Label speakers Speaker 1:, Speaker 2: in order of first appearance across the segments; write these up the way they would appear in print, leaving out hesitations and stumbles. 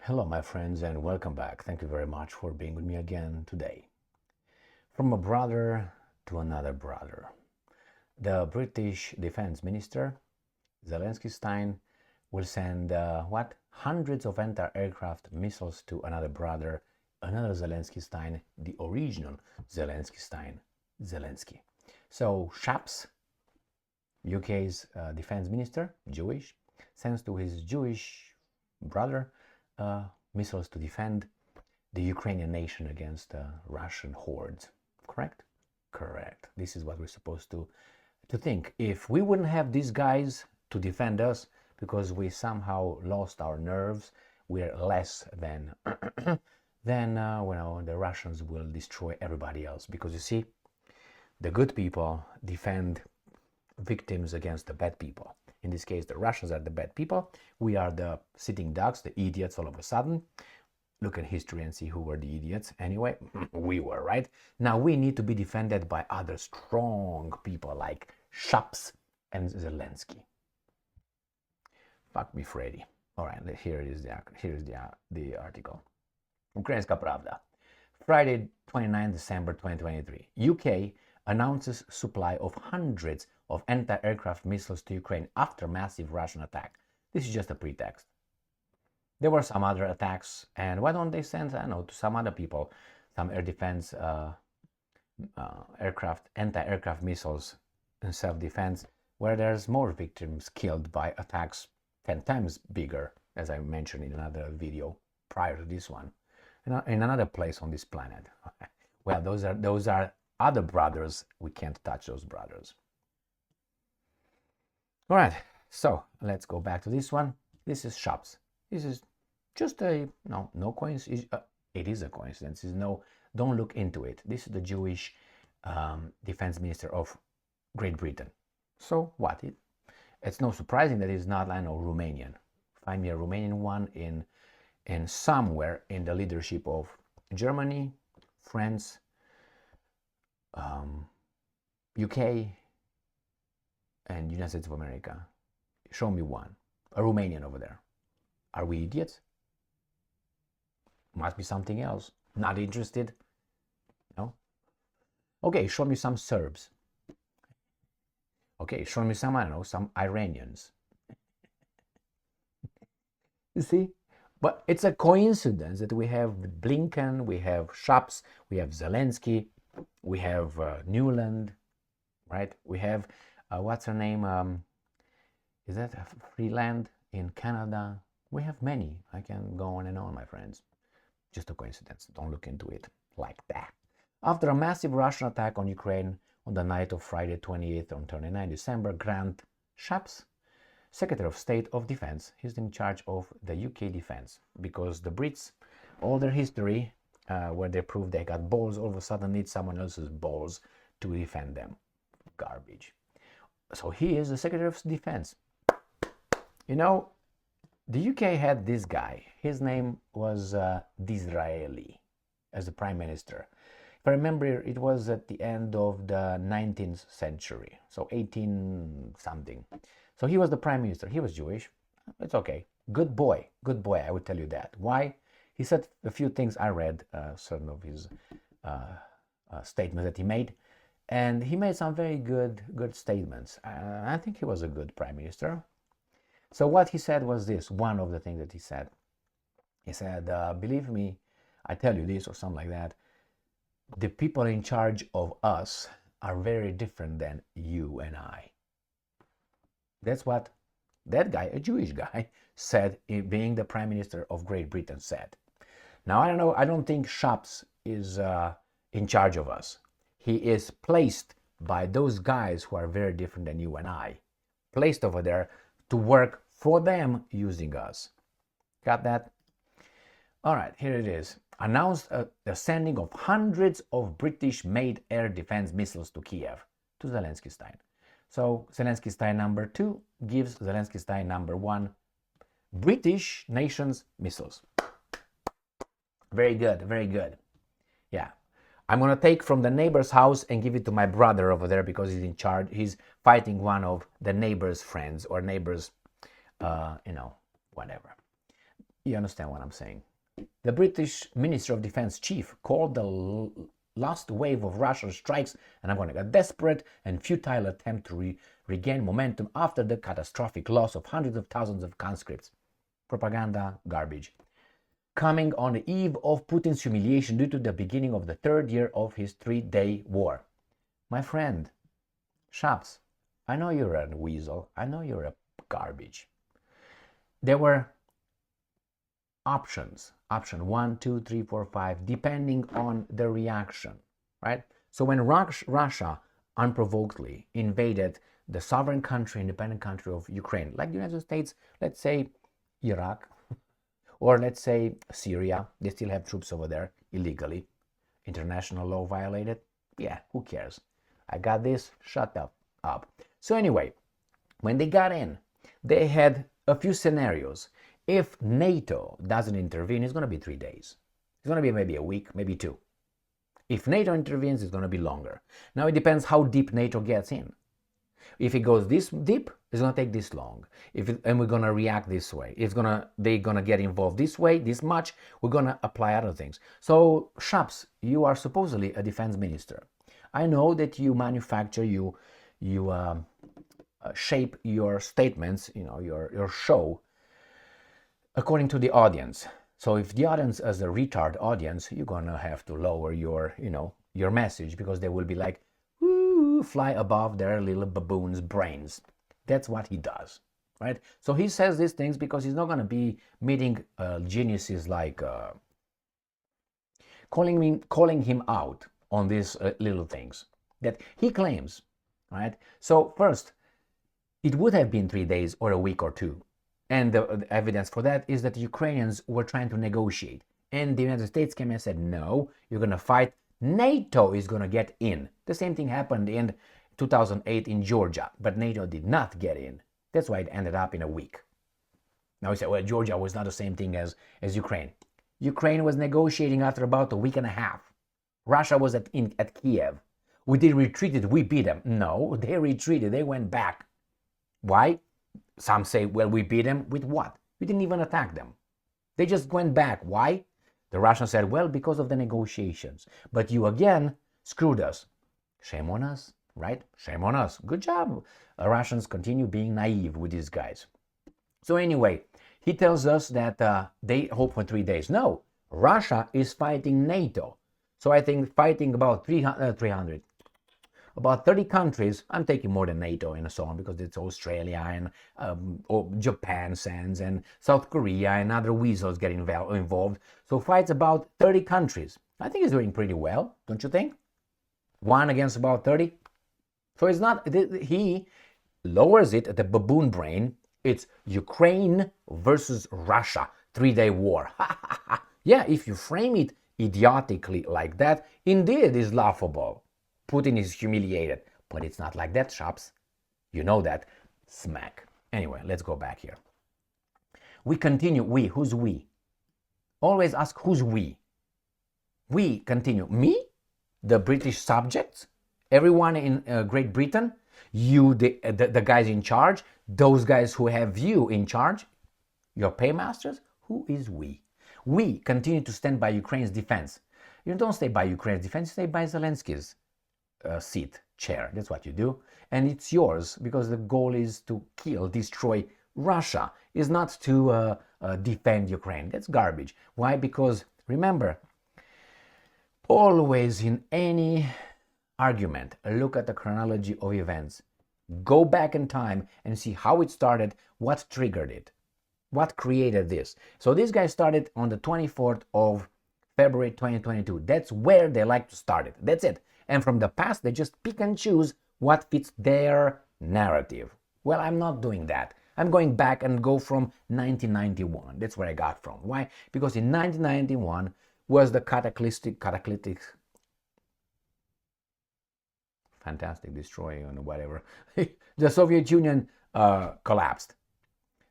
Speaker 1: Hello, my friends, and welcome back. Thank you very much for being with me again today. From a brother to another brother. The British Defense Minister, Zelensky will send, hundreds of anti-aircraft missiles to another brother, another Zelensky, the original Zelensky. So, Shapps, UK's Defense Minister, Jewish, sends to his Jewish brother missiles to defend the Ukrainian nation against Russian hordes. Correct? Correct. This is what we're supposed to think. If we wouldn't have these guys to defend us because we somehow lost our nerves, we're less than then the Russians will destroy everybody else. Because you see, the good people defend victims against the bad people. In this case, the Russians are the bad people. We are the sitting ducks, the idiots all of a sudden. Look at history and see who were the idiots. Anyway, we were, right? Now we need to be defended by other strong people like Shapps and Zelensky. Fuck me, Freddy. All right, here is the article. Ukrainska Pravda. Friday, 29 December 2023. UK announces supply of hundreds of anti-aircraft missiles to Ukraine after massive Russian attack. This is just a pretext. There were some other attacks, and why don't they send, I don't know, to some other people, some air defense anti-aircraft missiles in self-defense, where there's more victims killed by attacks 10 times bigger, as I mentioned in another video prior to this one, in another place on this planet. Well, those are other brothers. We can't touch those brothers. All right, so let's go back to this one. This is Shapps. This is just no coincidence. It is a coincidence. Don't look into it. This is the Jewish defense minister of Great Britain. So what? It's no surprising that he's not, I know, Romanian. Find me a Romanian one in somewhere in the leadership of Germany, France, UK, and United States of America. Show me one. A Romanian over there. Are we idiots? Must be something else. Not interested? No? Okay, show me some Serbs. Okay, show me some, I don't know, some Iranians. You see? But it's a coincidence that we have Blinken, we have Shapps, we have Zelensky, we have Newland, right? We have, what's her name? Is that Freeland in Canada? We have many. I can go on and on, my friends. Just a coincidence. Don't look into it like that. After a massive Russian attack on Ukraine on the night of Friday 28th on 29 December, Grant Shapps, Secretary of State of Defense, he's in charge of the UK defense, because the Brits, all their history, where they prove they got balls, all of a sudden need someone else's balls to defend them. Garbage. So he is the Secretary of Defense. You know, the UK had this guy. His name was Disraeli as the Prime Minister. If I remember, it was at the end of the 19th century, so 18 something. So he was the Prime Minister. He was Jewish. It's okay. Good boy, I would tell you that. Why? He said a few things. I read certain of his statements that he made, and he made some very good statements. I think he was a good Prime Minister. So what he said was this, one of the things that he said. He said, believe me, I tell you this, or something like that. The people in charge of us are very different than you and I. That's what that guy, a Jewish guy, said, being the Prime Minister of Great Britain, said. Now, I don't know, I don't think Shapps is in charge of us. He is placed by those guys who are very different than you and I. Placed over there to work for them using us. Got that? All right, here it is. Announced the sending of hundreds of British-made air defense missiles to Kiev, to Zelensky. So Zelensky number 2 gives Zelensky number 1 British nation's missiles. Very good, very good. Yeah. I'm going to take from the neighbor's house and give it to my brother over there because he's in charge. He's fighting one of the neighbor's friends or neighbor's, whatever. You understand what I'm saying? The British Minister of Defense chief called the last wave of Russian strikes, and I'm going to get desperate and futile attempt to regain momentum after the catastrophic loss of hundreds of thousands of conscripts. Propaganda garbage. Coming on the eve of Putin's humiliation due to the beginning of the third year of his 3-day war. My friend, Shapps, I know you're a weasel. I know you're a garbage. There were options. Option 1, 2, 3, 4, 5, depending on the reaction, right? So when Russia unprovokedly invaded the sovereign country, independent country of Ukraine, like the United States, let's say Iraq, or let's say Syria, they still have troops over there illegally. International law violated? Yeah, who cares? I got this, shut up. So anyway, when they got in, they had a few scenarios. If NATO doesn't intervene, it's going to be 3 days. It's going to be maybe a week, maybe 2. If NATO intervenes, it's going to be longer. Now it depends how deep NATO gets in. If it goes this deep, it's going to take this long. And we're going to react this way. They're going to get involved this way, this much. We're going to apply other things. So, Shapps, you are supposedly a defense minister. I know that you manufacture, you shape your statements, your show according to the audience. So if the audience is a retard audience, you're going to have to lower your message, because they will be like, woo, fly above their little baboons' brains. That's what he does, right? So he says these things because he's not going to be meeting geniuses like calling him out on these little things that he claims, right? So first, it would have been 3 days or a week or 2. And the evidence for that is that the Ukrainians were trying to negotiate. And the United States came and said, no, you're going to fight. NATO is going to get in. The same thing happened in 2008 in Georgia, but NATO did not get in. That's why it ended up in a week. Now we say, well, Georgia was not the same thing as Ukraine. Ukraine was negotiating after about a week and a half. Russia was at Kiev. They retreated, we beat them. No, they retreated, they went back. Why? Some say, well, we beat them with what? We didn't even attack them. They just went back. Why? The Russians said, well, because of the negotiations. But you again screwed us. Shame on us, right? Shame on us. Good job. The Russians continue being naive with these guys. So anyway, he tells us that they hope for 3 days. No, Russia is fighting NATO. So I think fighting about 300, about 30 countries. I'm taking more than NATO and so on, because it's Australia and Japan sends, and South Korea and other weasels getting involved. So fights about 30 countries. I think he's doing pretty well, don't you think? 1 against about 30. So it's not, he lowers it at the baboon brain. It's Ukraine versus Russia, 3-day war. Yeah, if you frame it idiotically like that, indeed it is laughable. Putin is humiliated, but it's not like that, Shapps. You know that. Smack. Anyway, let's go back here. We continue. We. Who's we? Always ask who's we. We continue. Me? The British subjects? Everyone in Great Britain? You, the guys in charge? Those guys who have you in charge? Your paymasters? Who is we? We continue to stand by Ukraine's defense. You don't stay by Ukraine's defense, you stay by Zelensky's chair. That's what you do. And it's yours, because the goal is to kill, destroy Russia. Is not to defend Ukraine. That's garbage. Why? Because remember, always in any argument, look at the chronology of events. Go back in time and see how it started, what triggered it, what created this. So this guy started on the 24th of February 2022. That's where they like to start it. That's it. And from the past, they just pick and choose what fits their narrative. Well, I'm not doing that. I'm going back and go from 1991. That's where I got from. Why? Because in 1991 was the cataclysmic, fantastic, destroying and whatever. The Soviet Union collapsed.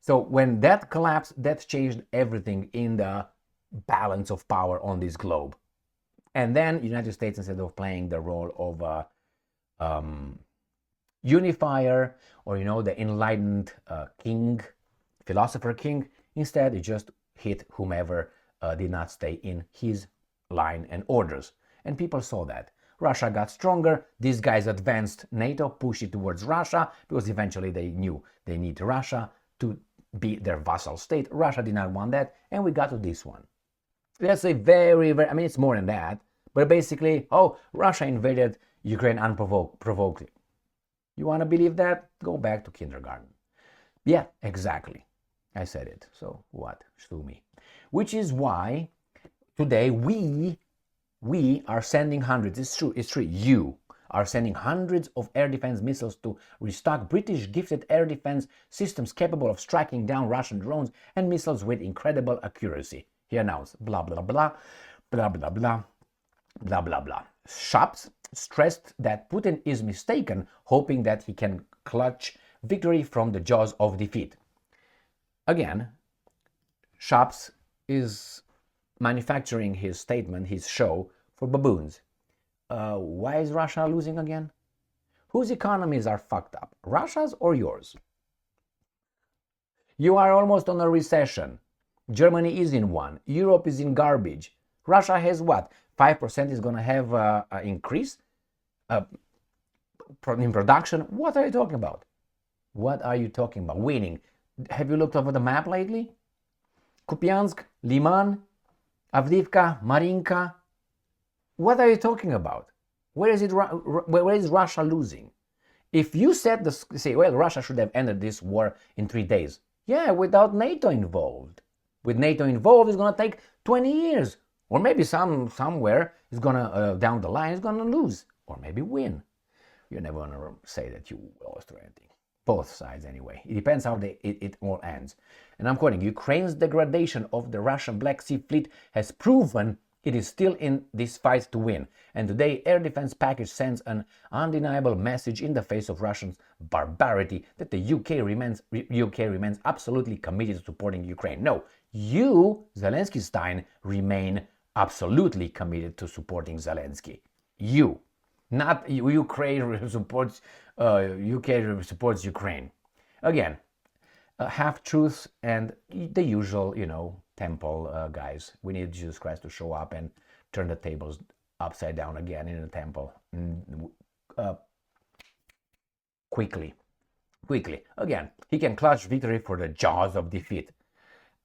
Speaker 1: So when that collapsed, that changed everything in the balance of power on this globe. And then United States, instead of playing the role of unifier, or the enlightened king, philosopher king, instead it just hit whomever did not stay in his line and orders. And people saw that. Russia got stronger. These guys advanced NATO, pushed it towards Russia, because eventually they knew they need Russia to be their vassal state. Russia did not want that, and we got to this one. That's a very, I mean, it's more than that, but basically, oh, Russia invaded Ukraine unprovoked. You want to believe that? Go back to kindergarten. Yeah, exactly. I said it. So what? Sue me. Which is why today we are sending hundreds. It's true. You are sending hundreds of air defense missiles to restock British gifted air defense systems capable of striking down Russian drones and missiles with incredible accuracy. He announced, blah, blah, blah, blah, blah, blah, blah, blah, blah. Shapps stressed that Putin is mistaken, hoping that he can clutch victory from the jaws of defeat. Again, Shapps is manufacturing his statement, his show, for baboons. Why is Russia losing again? Whose economies are fucked up? Russia's or yours? You are almost on a recession. Germany is in one. Europe is in garbage. Russia has what? 5% is going to have an increase in production? What are you talking about? What are you talking about? Winning. Have you looked over the map lately? Kupiansk, Liman, Avdiivka, Marinka. What are you talking about? Where is Russia losing? If you say, well, Russia should have ended this war in 3 days. Yeah, without NATO involved. With NATO involved, it's going to take 20 years. Or maybe somewhere is going to, down the line, is going to lose. Or maybe win. You're never going to say that you lost or anything. Both sides, anyway. It depends how it all ends. And I'm quoting, Ukraine's degradation of the Russian Black Sea Fleet has proven it is still in this fight to win. And today, air defense package sends an undeniable message in the face of Russian barbarity that the UK remains absolutely committed to supporting Ukraine. No, you, Zelensky Stein, remain absolutely committed to supporting Zelensky. You. Not Ukraine supports UK supports Ukraine. Again, half-truths and the usual, temple guys. We need Jesus Christ to show up and turn the tables upside down again in the temple. Quickly. Again, he can clutch victory for the jaws of defeat.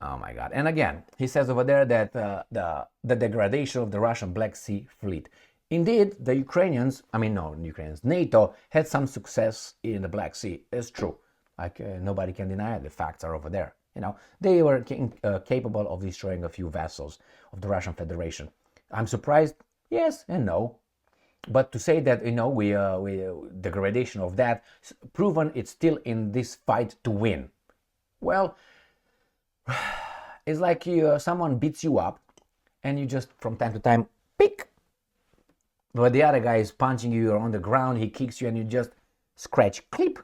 Speaker 1: Oh my God. And again, he says over there that the degradation of the Russian Black Sea Fleet. Indeed, the NATO had some success in the Black Sea. It's true. Nobody can deny it. The facts are over there. They were capable of destroying a few vessels of the Russian Federation. I'm surprised. Yes and no. But to say that, we degradation of that, proven it's still in this fight to win. Well, it's like someone beats you up and you just, from time to time, pick. But the other guy is punching you, you're on the ground, he kicks you and you just scratch, clip.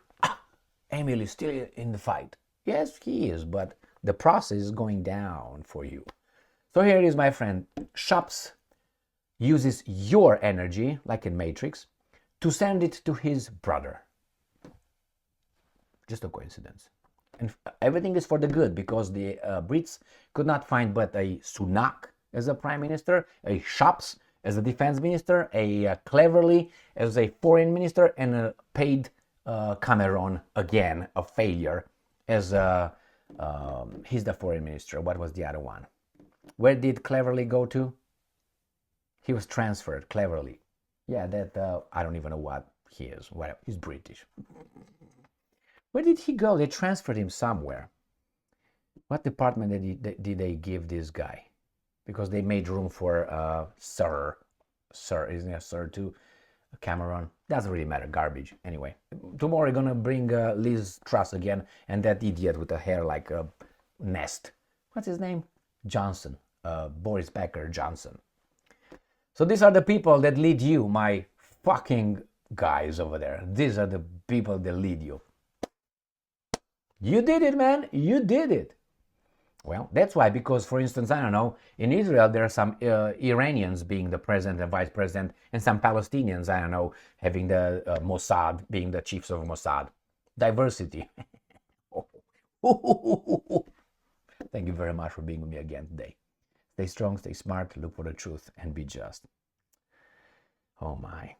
Speaker 1: Emil is still in the fight. Yes, he is, but the process is going down for you. So here it is, my friend. Shapps uses your energy, like in Matrix, to send it to his brother. Just a coincidence. And everything is for the good, because the Brits could not find but a Sunak as a prime minister, a Shapps as a defense minister, a Cleverly as a foreign minister, and a paid Cameron, again, a failure, as he's the foreign minister. What was the other one? Where did Cleverly go to? He was transferred, Cleverly. Yeah, that, I don't even know what he is. Whatever. He's British. Where did he go? They transferred him somewhere. What department did they give this guy? Because they made room for Sir, isn't it Sir too? Cameron. Doesn't really matter. Garbage. Anyway, tomorrow we're gonna bring Liz Truss again, and that idiot with the hair like a nest. What's his name? Johnson. Boris Becker Johnson. So these are the people that lead you, my fucking guys over there. These are the people that lead you. You did it, man. You did it. Well, that's why, because, for instance, I don't know, in Israel, there are some Iranians being the president and vice president, and some Palestinians, I don't know, having the Mossad, being the chiefs of Mossad. Diversity. Thank you very much for being with me again today. Stay strong, stay smart, look for the truth, and be just. Oh my.